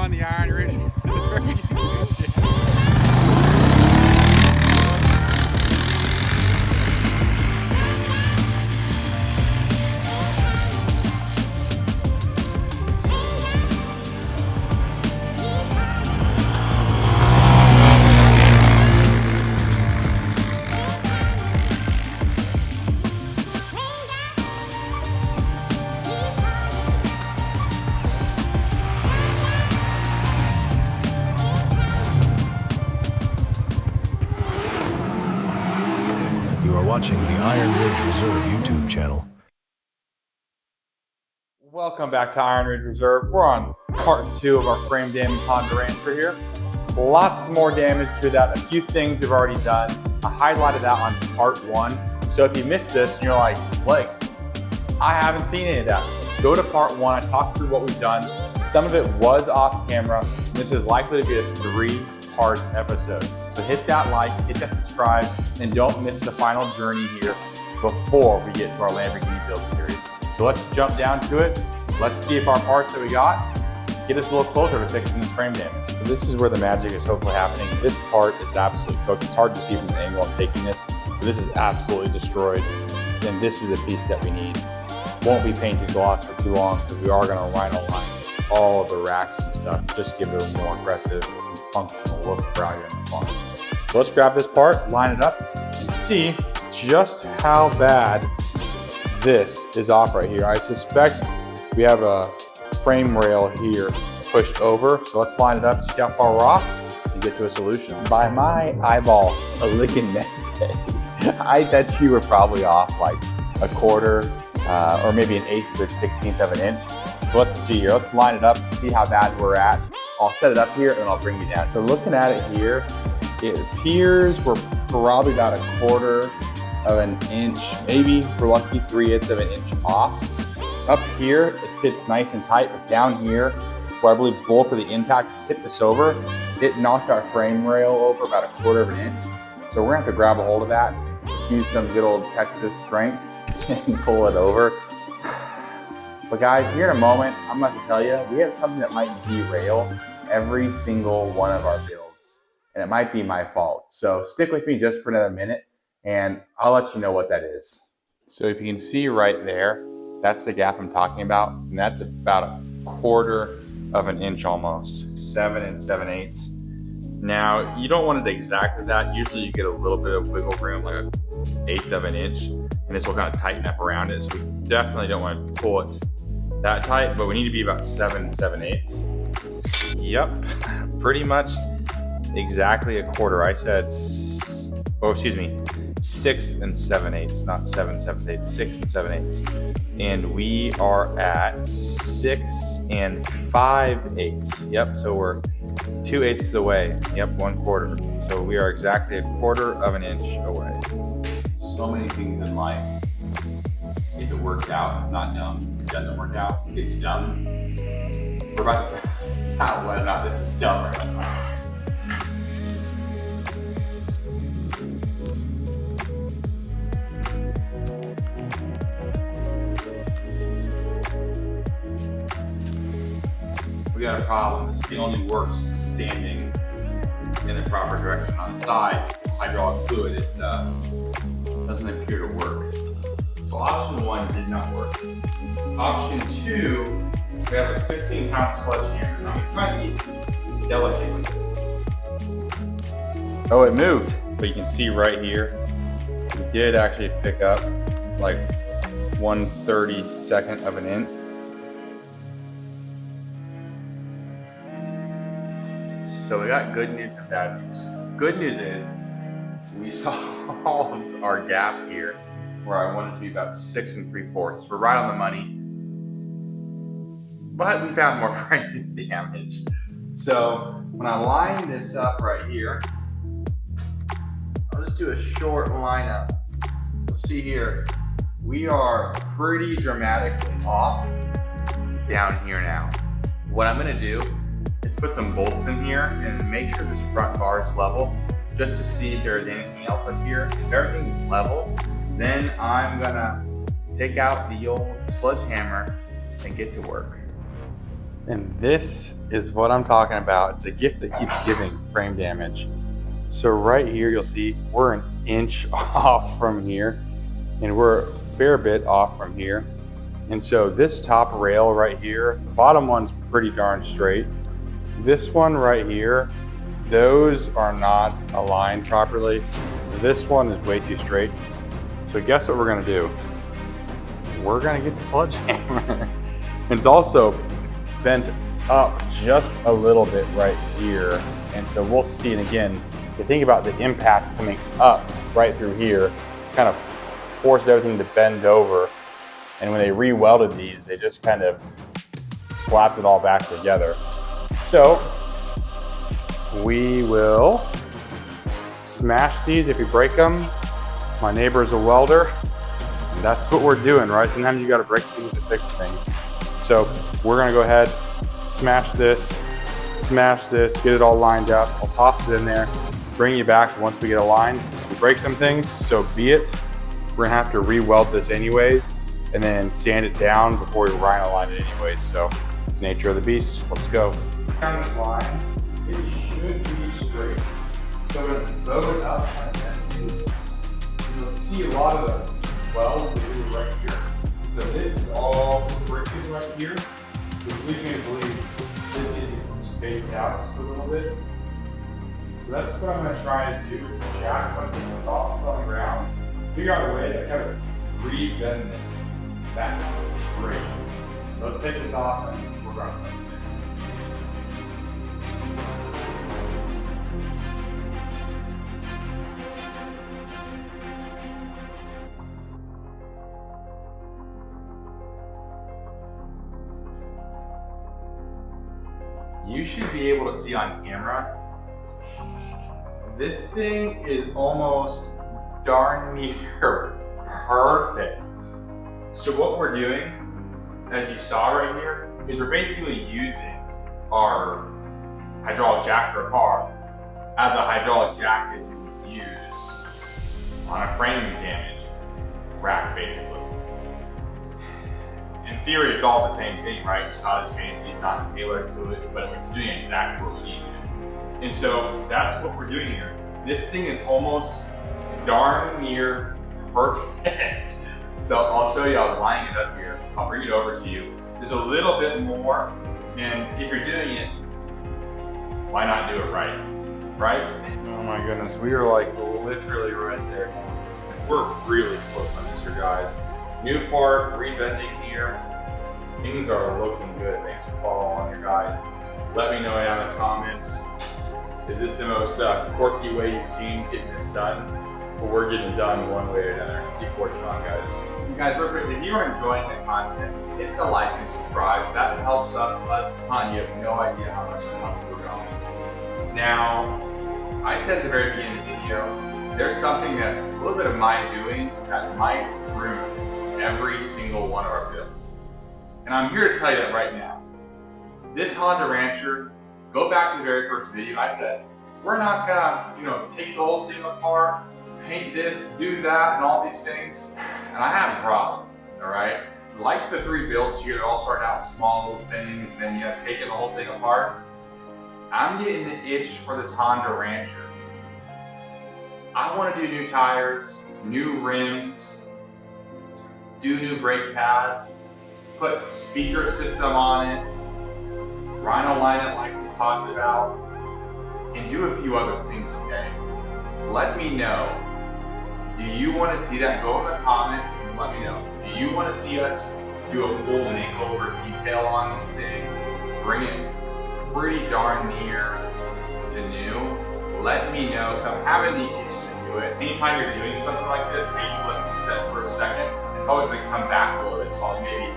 on the Iron Ridge. You are watching the Iron Ridge Reserve YouTube channel. Welcome back to Iron Ridge Reserve. We're on part 2 of our frame damage Honda Rancher here. Lots more damage to that. A few things we've already done. I highlighted that on part 1. So if you missed this and you're like, Blake, I haven't seen any of that. Go to part 1. I talked through what we've done. Some of it was off camera. This is likely to be a 3-part episode. So hit that like, hit that subscribe, and don't miss the final journey here before we get to our Lamborghini build series. So let's jump down to it. Let's see if our parts that we got get us a little closer to fixing this frame damage. So this is where the magic is hopefully happening. This part is absolutely cooked. It's hard to see from the angle I'm taking this, but this is absolutely destroyed. And this is the piece that we need. Won't be painted gloss for too long because we are going to rhino line all of the racks and stuff. Just give it a more aggressive and functional look for out here in the farm. So let's grab this part, line it up, and see just how bad this is off right here. I suspect we have a frame rail here pushed over. So let's line it up, see how far we're off, and get to a solution. By my eyeball, a lick and mend day, I bet you were probably off like a quarter or maybe an 1/8 to a 1/16 of an inch. So let's see here, let's line it up, see how bad we're at. I'll set it up here and I'll bring you down. So looking at it here, it appears we're probably about a quarter of an inch, maybe we're lucky 3/8 of an inch off. Up here, it fits nice and tight, but down here, where I believe bulk of the impact hit this over, it knocked our frame rail over about a quarter of an inch. So we're gonna have to grab a hold of that, use some good old Texas strength and pull it over. But guys, here in a moment, I'm about to tell you, we have something that might derail every single one of our builds. And it might be my fault. So stick with me just for another minute and I'll let you know what that is. So if you can see right there, that's the gap I'm talking about. And that's about a quarter of an inch almost, 7 7/8. Now, you don't want it exactly that. Usually you get a little bit of wiggle room, like a 1/8 of an inch, and this will kind of tighten up around it. So we definitely don't want to pull it that tight, but we need to be about 7 7/8. Yep, pretty much exactly a quarter. I said, 6 7/8, not 7 7/8, 6 7/8. And we are at 6 5/8. Yep, so we're 2/8 of the way. Yep, 1/4. So we are exactly a quarter of an inch away. So many things in life. If it works out, it's not dumb. If it doesn't work out, it's dumb. We're about to out whether or not this is dumb or not. We got a problem. This only works standing in the proper direction. On the side, hydraulic fluid, it doesn't appear to work. So option 1 did not work. Option 2, we have a 16-pound sledgehammer. Now we try to be delicate with it. Oh, it moved. But you can see right here, we did actually pick up like 1/32 of an inch. So we got good news and bad news. Good news is we solved our gap here where I wanted to be about 6 3/4. We're right on the money, but we found more frame damage. So when I line this up right here, I'll just do a short lineup. You'll see here, we are pretty dramatically off down here now. What I'm gonna do is put some bolts in here and make sure this front bar is level, just to see if there's anything else up here. If everything's level, then I'm gonna take out the old sledgehammer and get to work. And this is what I'm talking about. It's a gift that keeps giving, frame damage. So right here, you'll see we're an inch off from here, and we're a fair bit off from here. And so this top rail right here, the bottom one's pretty darn straight. This one right here, those are not aligned properly. This one is way too straight. So guess what we're gonna do? We're gonna get the sledgehammer. It's also bent up just a little bit right here. And so we'll see, and again, you think about the impact coming up right through here, kind of forced everything to bend over. And when they re-welded these, they just kind of slapped it all back together. So we will smash these if you break them. My neighbor's a welder, and that's what we're doing, right? Sometimes you gotta break things to fix things. So we're gonna go ahead, smash this, get it all lined up. I'll toss it in there, bring you back once we get aligned. If we break some things, so be it. We're gonna have to re-weld this anyways, and then sand it down before we rhino line it anyways. So nature of the beast, let's go. Down this line, it should be straight. So when it bows up like that, you'll see a lot of the welds that are right here. So this is all bricked right here, which leads me to believe this is spaced out just a little bit. So that's what I'm gonna try to do. Jack putting this off on the ground, figure out a way to kind of re-bend this back straight. So let's take this off and we're gonna put it in. You should be able to see on camera, this thing is almost darn near perfect. So what we're doing, as you saw right here, is we're basically using our hydraulic jack for a car as a hydraulic jack that you would use on a frame damage rack, basically. In theory, it's all the same thing, right? It's not as fancy, it's not tailored to it, but it's doing exactly what we need to. And so that's what we're doing here. This thing is almost darn near perfect. So I'll show you, I was lining it up here. I'll bring it over to you. There's a little bit more, and if you're doing it, why not do it right? Right? Oh my goodness, we are like literally right there. We're really close on this here, guys. New part, rebending here. Things are looking good. Thanks for following here, guys. Let me know down in the comments. Is this the most quirky way you've seen getting this done? But we're getting it done one way or another. Keep working on, guys. You guys, real quick, if you are enjoying the content, hit the like and subscribe. That helps us a ton. You have no idea how much it helps we're going. Now, I said at the very beginning of the video, there's something that's a little bit of my doing that might ruin every single one of our builds. And I'm here to tell you that right now. This Honda Rancher, go back to the very first video, I said, we're not gonna, take the whole thing apart, paint this, do that, and all these things. And I have a problem, all right? Like the 3 builds here, they all start out small little things, and then you have taken the whole thing apart. I'm getting the itch for this Honda Rancher. I wanna do new tires, new rims, do new brake pads, put speaker system on it, rhino line it like we talked about, and do a few other things, okay? Let me know. Do you want to see that? Go in the comments and let me know. Do you want to see us do a full makeover detail on this thing? Bring it pretty darn near to new? Let me know, because I'm having the itch to do it. Anytime you're doing something like this, maybe you let it set for a second. It's always going to come back a little bit. It's probably maybe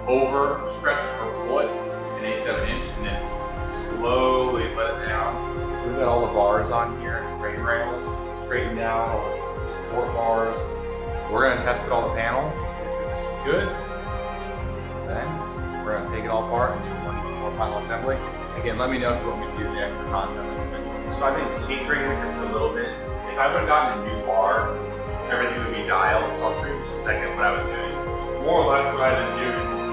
over stretch or pull it an 1/8 of an inch and then slowly let it down. We've got all the bars on here, frame rails, straightened down, all the support bars. We're going to test it all the panels. If it's good, then we're going to take it all apart and do one more final assembly. Again, let me know if you want me to do the extra content. So I've been tinkering with this a little bit. If I would have gotten a new bar, everything would be dialed. So I'll show you in just a second what I was doing. More or less what I've been doing is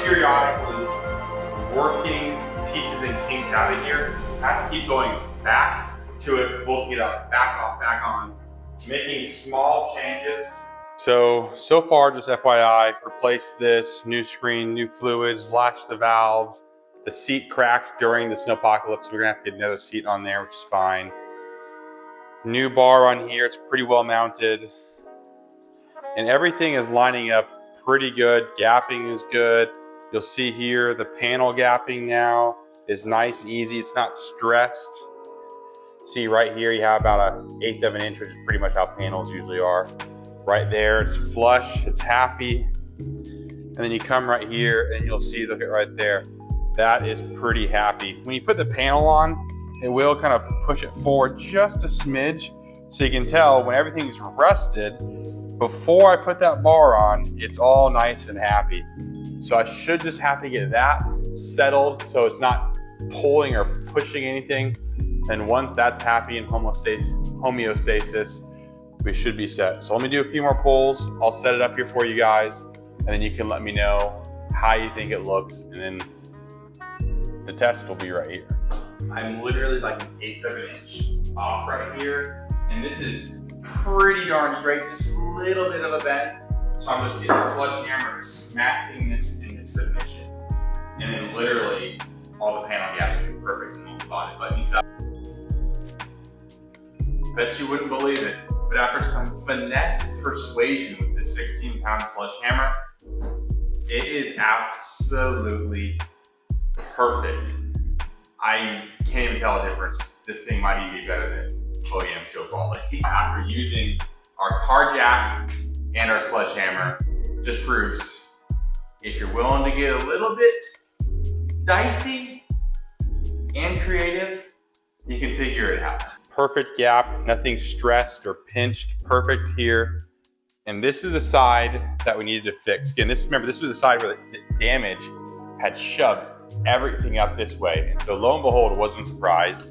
periodically working pieces and kinks out of here. I have to keep going back to it, bolting it up, back off, back on, making small changes. So far, just FYI, replaced this, new screen, new fluids, latched the valves. The seat cracked during the snowpocalypse. We're gonna have to get another seat on there, which is fine. New bar on here, it's pretty well mounted. And everything is lining up pretty good. Gapping is good. You'll see here, the panel gapping now is nice and easy. It's not stressed. See right here, you have about 1/8 of an inch, which is pretty much how panels usually are. Right there, it's flush, it's happy. And then you come right here and you'll see, look at right there, that is pretty happy. When you put the panel on, it will kind of push it forward just a smidge, so you can tell when everything's rested, before I put that bar on, it's all nice and happy. So I should just have to get that settled so it's not pulling or pushing anything. And once that's happy in homeostasis, we should be set. So let me do a few more pulls. I'll set it up here for you guys, and then you can let me know how you think it looks, and then the test will be right here. I'm literally like 1/8 of an inch off right here, and this is pretty darn straight, just a little bit of a bend. So I'm just getting a sledgehammer and smacking this into submission, and then literally all the panel gaps will be perfect and we'll spot it. Let me stop. Bet you wouldn't believe it, but after some finesse persuasion with this 16-pound sledgehammer, it is absolutely perfect. I can't even tell a difference. This thing might even be better than OEM show quality. After using our car jack and our sledgehammer, just proves if you're willing to get a little bit dicey and creative, you can figure it out. Perfect gap, nothing stressed or pinched, perfect here. And this is the side that we needed to fix. Again, remember, this was the side where the damage had shoved everything up this way. And so lo and behold, it wasn't a surprise.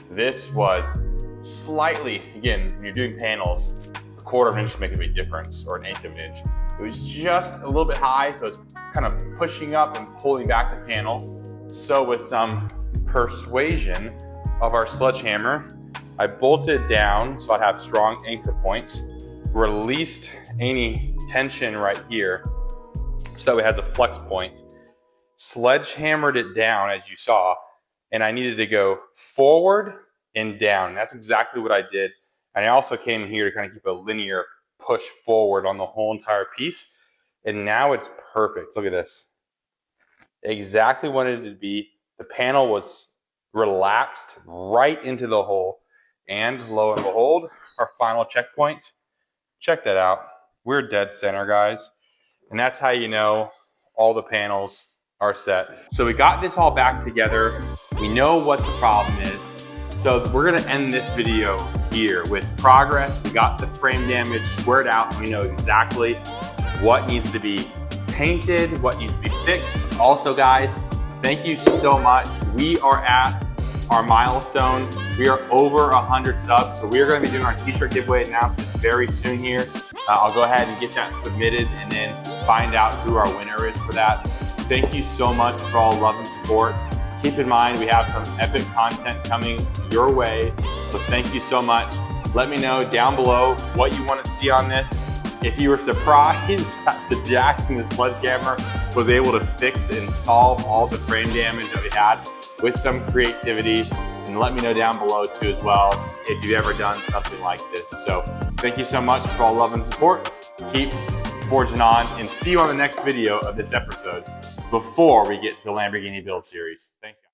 This was slightly, again, when you're doing panels, 1/4 of an inch can make a big difference, or 1/8 of an inch. It was just a little bit high, so it's kind of pushing up and pulling back the panel. So with some persuasion of our sledgehammer, I bolted down so I'd have strong anchor points, released any tension right here so that way it has a flex point, sledgehammered it down as you saw, and I needed to go forward and down. And that's exactly what I did. And I also came here to kind of keep a linear push forward on the whole entire piece. And now it's perfect. Look at this. Exactly what it needed to be. The panel was relaxed right into the hole. And lo and behold, our final checkpoint. Check that out. We're dead center, guys. And that's how you know all the panels are set. So we got this all back together. We know what the problem is. So we're gonna end this video here with progress. We got the frame damage squared out. We know exactly what needs to be painted, what needs to be fixed. Also, guys, thank you so much. We are at our milestone. We are over 100 subs, so we are going to be doing our t-shirt giveaway announcement very soon here. I'll go ahead and get that submitted and then find out who our winner is for that. Thank you so much for all love and support. Keep in mind, we have some epic content coming your way, so thank you so much. Let me know down below what you want to see on this. If you were surprised that the jack and the sledgehammer was able to fix and solve all the frame damage that we had with some creativity, and let me know down below too as well if you've ever done something like this. So thank you so much for all love and support. Keep forging on, and see you on the next video of this episode before we get to the Lamborghini build series. Thanks, guys.